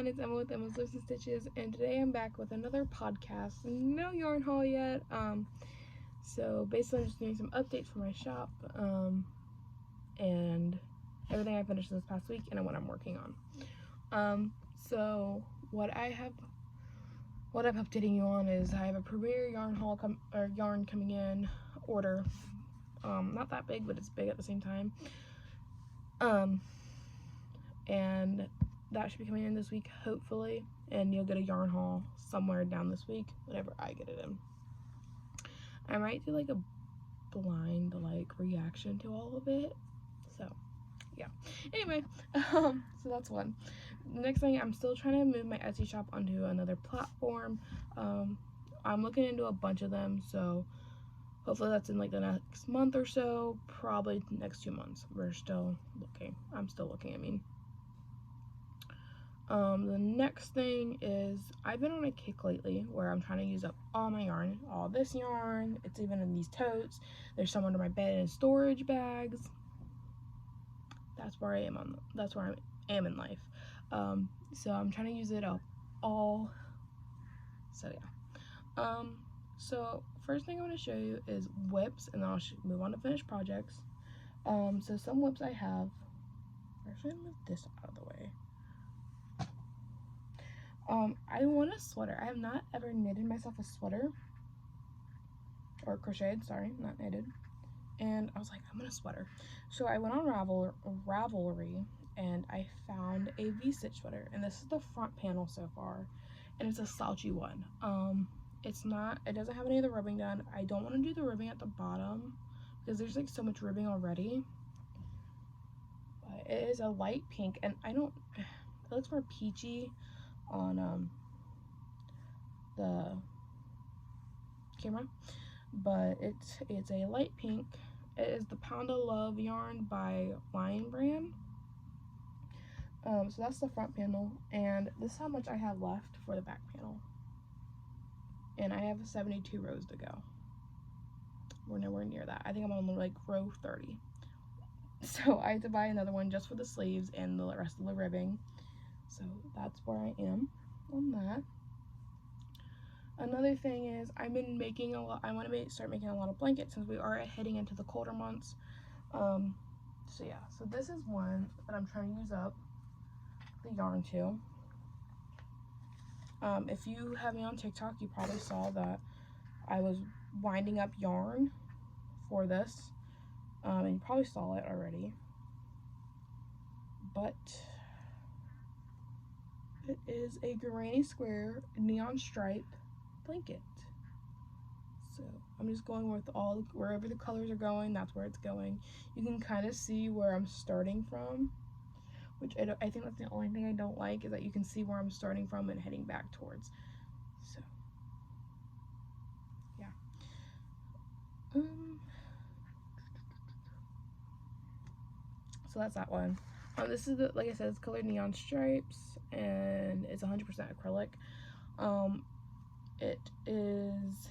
everyone, it's Emma with Emma's Loops and Stitches, and today I'm back with another podcast. No yarn haul yet. So basically I'm just doing some updates for my shop, and everything I finished this past week and what I'm working on. So what I'm updating you on is I have a premiere yarn haul yarn coming in order. Not that big, but it's big at the same time. And that should be coming in this week, hopefully, and you'll get a yarn haul somewhere down this week, whenever I get it in. I might do like a blind reaction to all of it, so yeah. Anyway, so that's one. The next thing, I'm still trying to move my Etsy shop onto another platform. I'm looking into a bunch of them, so hopefully that's in like the next month or so, probably next 2 months. We're still looking. I'm still looking, I mean. The next thing is I've been on a kick lately where I'm trying to use up all my yarn, all this yarn. It's even in these totes. There's some under my bed in storage bags. That's where I am that's where I am in life. So I'm trying to use it up all. So yeah. So first thing I want to show you is whips, and then I'll move on to finished projects. So some whips I have. Actually, move this out of the way. I want a sweater. I have not ever knitted myself a sweater, or crocheted, sorry, not knitted. And I was like, I'm gonna sweater. So I went on Ravelry and I found a V-stitch sweater, and this is the front panel so far, and it's a slouchy one. It doesn't have any of the ribbing done. I don't want to do the ribbing at the bottom because there's like so much ribbing already. But it is a light pink, and it looks more peachy on the camera, but it's a light pink. It is the Pound of Love yarn by Lion Brand. So that's the front panel, and this is how much I have left for the back panel, and I have 72 rows to go. We're nowhere near that. I think I'm on like row 30, so I had to buy another one just for the sleeves and the rest of the ribbing. So that's where I am on that. Another thing is I've been making a lot. I want to start making a lot of blankets since we are heading into the colder months. So yeah, so this is one that I'm trying to use up the yarn to. If you have me on TikTok, you probably saw that I was winding up yarn for this, and you probably saw it already. But it is a granny square neon stripe blanket. So I'm just going with wherever the colors are going, that's where it's going. You can kind of see where I'm starting from, which I think that's the only thing I don't like, is that you can see where I'm starting from and heading back towards. So yeah. So that's that one. This is like I said, it's colored neon stripes, and it's 100% acrylic. It is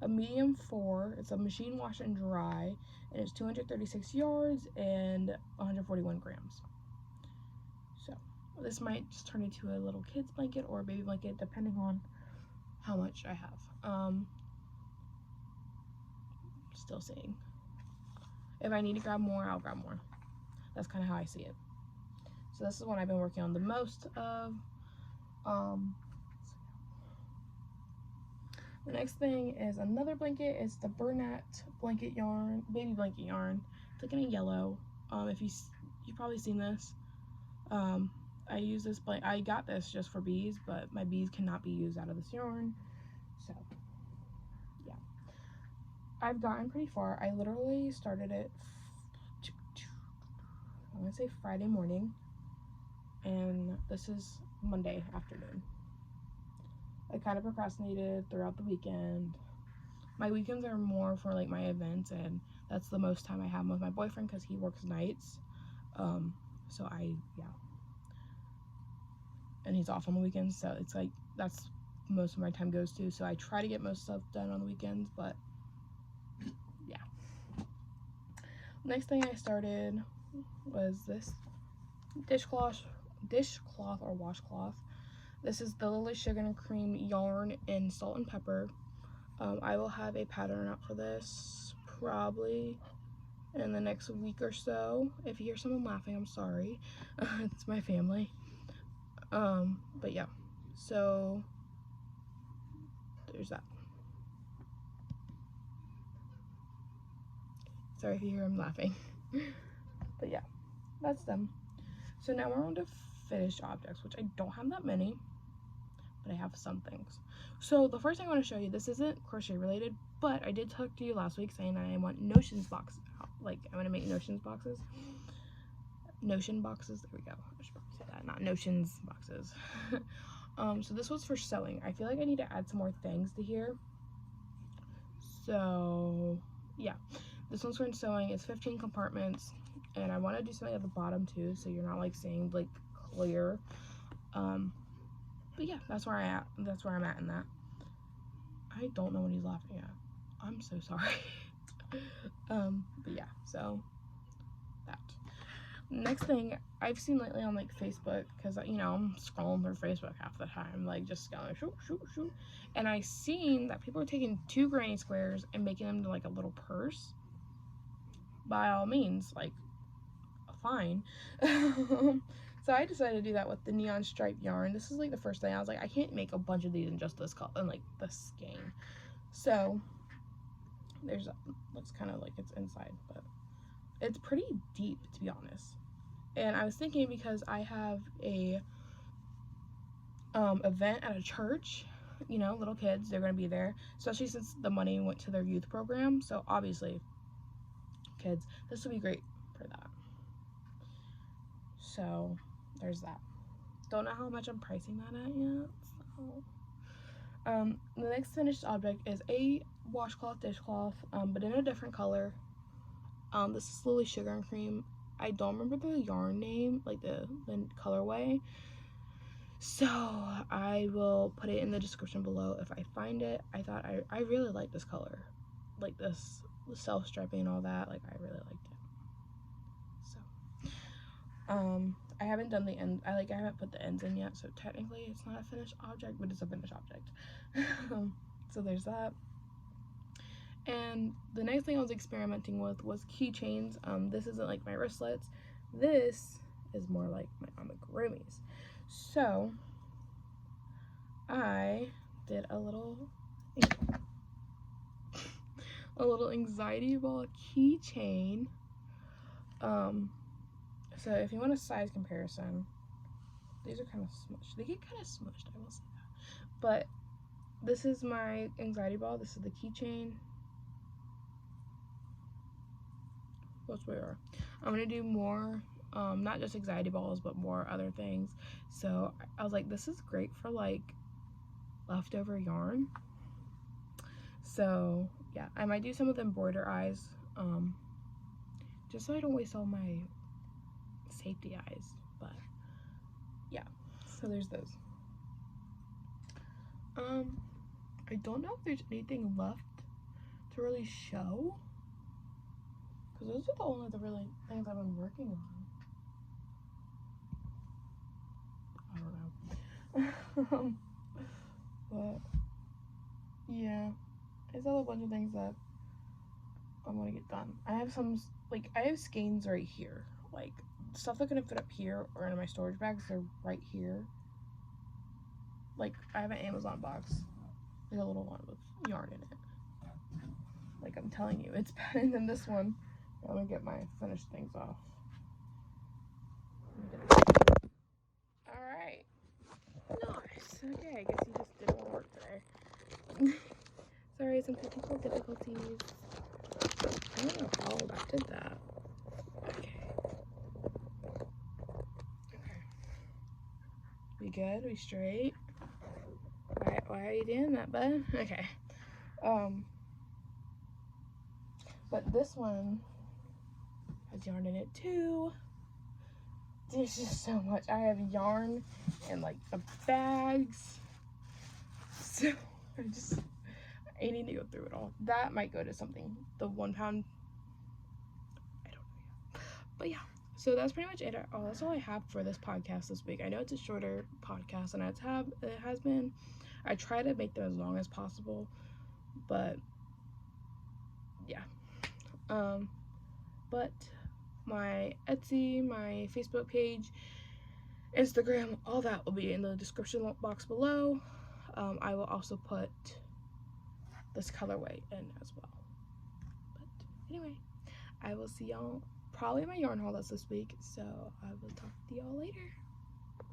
a medium 4. It's a machine wash and dry, and it's 236 yards and 141 grams. So this might just turn into a little kid's blanket or a baby blanket, depending on how much I have. Still seeing. If I need to grab more, I'll grab more. That's kind of how I see it. So this is one I've been working on the most of. The next thing is another blanket. It's the Bernat blanket yarn, baby blanket yarn. It's like in a yellow. If you've probably seen this. I use this I got this just for bees, but my bees cannot be used out of this yarn. So yeah, I've gotten pretty far. I literally started it, I'm gonna say Friday morning, and this is Monday afternoon. I kind of procrastinated throughout the weekend. My weekends are more for like my events, and that's the most time I have with my boyfriend because he works nights. So and he's off on the weekends, so it's like that's most of my time goes to. So I try to get most stuff done on the weekends, but yeah. Next thing I started was this dishcloth or washcloth. This is the Lily Sugar and Cream yarn in Salt and Pepper. I will have a pattern up for this probably in the next week or so. If you hear someone laughing, I'm sorry. It's my family. But yeah, so there's that. Sorry if you hear him laughing. But yeah, that's them. So now we're on to finished objects, which I don't have that many, but I have some things. So the first thing I want to show you, this isn't crochet related, but I did talk to you last week saying that I want notions boxes out. Like, I want to make notions boxes. Notion boxes, there we go. I should probably say that, not notions boxes. So this was for sewing. I feel like I need to add some more things to here. So yeah, this one's for sewing. It's 15 compartments, and I want to do something at the bottom too, so you're not like seeing like clear. But yeah, that's where I'm at in that. I don't know what he's laughing at. I'm so sorry. But yeah, so that. Next thing I've seen lately on like Facebook, because you know I'm scrolling through Facebook half the time, like just going shoot, and I seen that people are taking 2 granny squares and making them into like a little purse. By all means, like, fine. So I decided to do that with the neon stripe yarn. This is like the first thing I was like, I can't make a bunch of these in just this color and like the skein. So there's looks kind of like it's inside, but it's pretty deep, to be honest. And I was thinking, because I have a event at a church, you know, little kids, they're going to be there, especially since the money went to their youth program, so obviously kids, this will be great for that. So there's that. Don't know how much I'm pricing that at yet. So the next finished object is a washcloth dishcloth, but in a different color. This is Lily Sugar and Cream. I don't remember the yarn name, like the colorway, so I will put it in the description below if I find it. I thought I really like this color, like this self-striping and all that. Like, I really liked it. So I haven't done the end. I haven't put the ends in yet, so technically it's not a finished object, but it's a finished object. So there's that. And the next thing I was experimenting with was keychains. This isn't like my wristlets. This is more like my amigurumis. So I did a little anxiety ball keychain. So if you want a size comparison, these are kind of smushed. They get kind of smushed, I will say that. But this is my anxiety ball. This is the keychain. What's where? I'm gonna do more, not just anxiety balls, but more other things. So I was like, this is great for like leftover yarn. So yeah, I might do some of the embroider eyes, just so I don't waste all my safety eyes. But yeah, so there's those. I don't know if there's anything left to really show, because those are the only really things I've been working on. I don't know. But yeah, I still have a bunch of things that I want to get done. I have some, like, I have skeins right here, like stuff that couldn't fit up here or in my storage bags. They're right here. Like, I have an Amazon box, like a little one with yarn in it. Like, I'm telling you, it's better than this one. I'm gonna get my finished things off. Alright. Nice. Okay, I guess you just did more work today. Sorry, some technical difficulties. I don't know how I did that. Okay. We good? We straight? Why are you doing that, bud? Okay. But this one has yarn in it too. There's just so much. I have yarn and like the bags. So I need to go through it all. That might go to something. The 1 pound. I don't know yet. But yeah. So that's pretty much it. That's all I have for this podcast this week. I know it's a shorter podcast, and it has been. I try to make them as long as possible, but yeah. But my Etsy, my Facebook page, Instagram, all that will be in the description box below. I will also put this colorway in as well. But anyway, I will see y'all probably my yarn haul this week, so I will talk to y'all later.